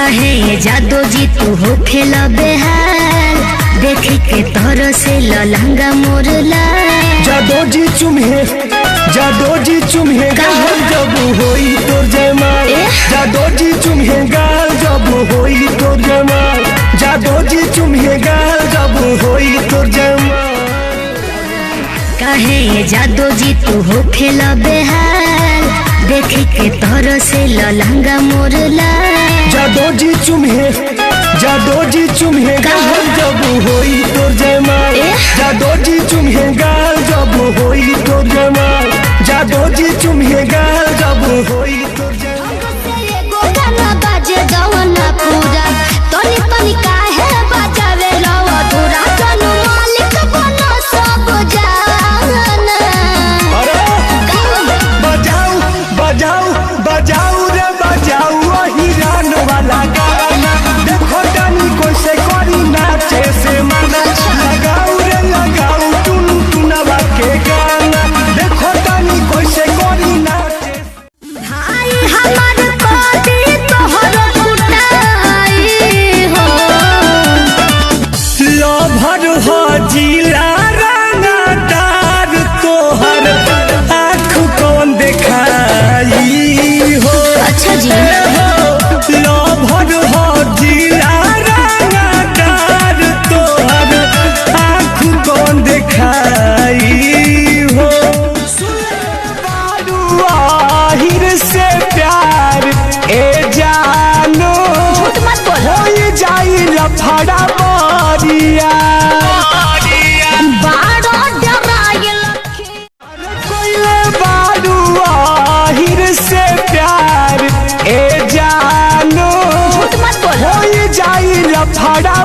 कहे जादू जी तू हो खेल बेहाल, देखी के तोर से लहंगा मोर लाल। जादू जी चुम्हे गाल जब होई तोर जयमाल। जादू जी चुम्हे गाल जब होई तोर जयमाल। जादू जी चुम्हे गाल जब होई तोर जयमाल। कहे जादू जी तू हो खेल बेहाल, देखी के तोर से लहंगा मोर लाल। जादू जी चुम्हे गाल जब होई तोर जयमाल। जादू जी चुम्हे गाल जब होई तोर जयमाल। जादू जी चुम्हे गाल जब होई तोर बजाऊ रे बजाऊ हिरान वाला गाना। देखो जानी कैसे करी नाचे से माना। लगाऊ रे लगाऊ टुन टुनवा के गाना। देखो जानी कैसे करी नाचे। भाई हमार कोदी तोहर कुटाई हो। लोभर हो जिला रंगदार तोहर आँख कौन देखाई हो। अच्छा जी लोभर हो जिला रंगदार तोहर आँख कौन देखाई हो। आहिर से प्यार ए जानो हो जाई लफड़ा मारिया। आहिर से प्यार ए जानो हो जाई लफड़ा।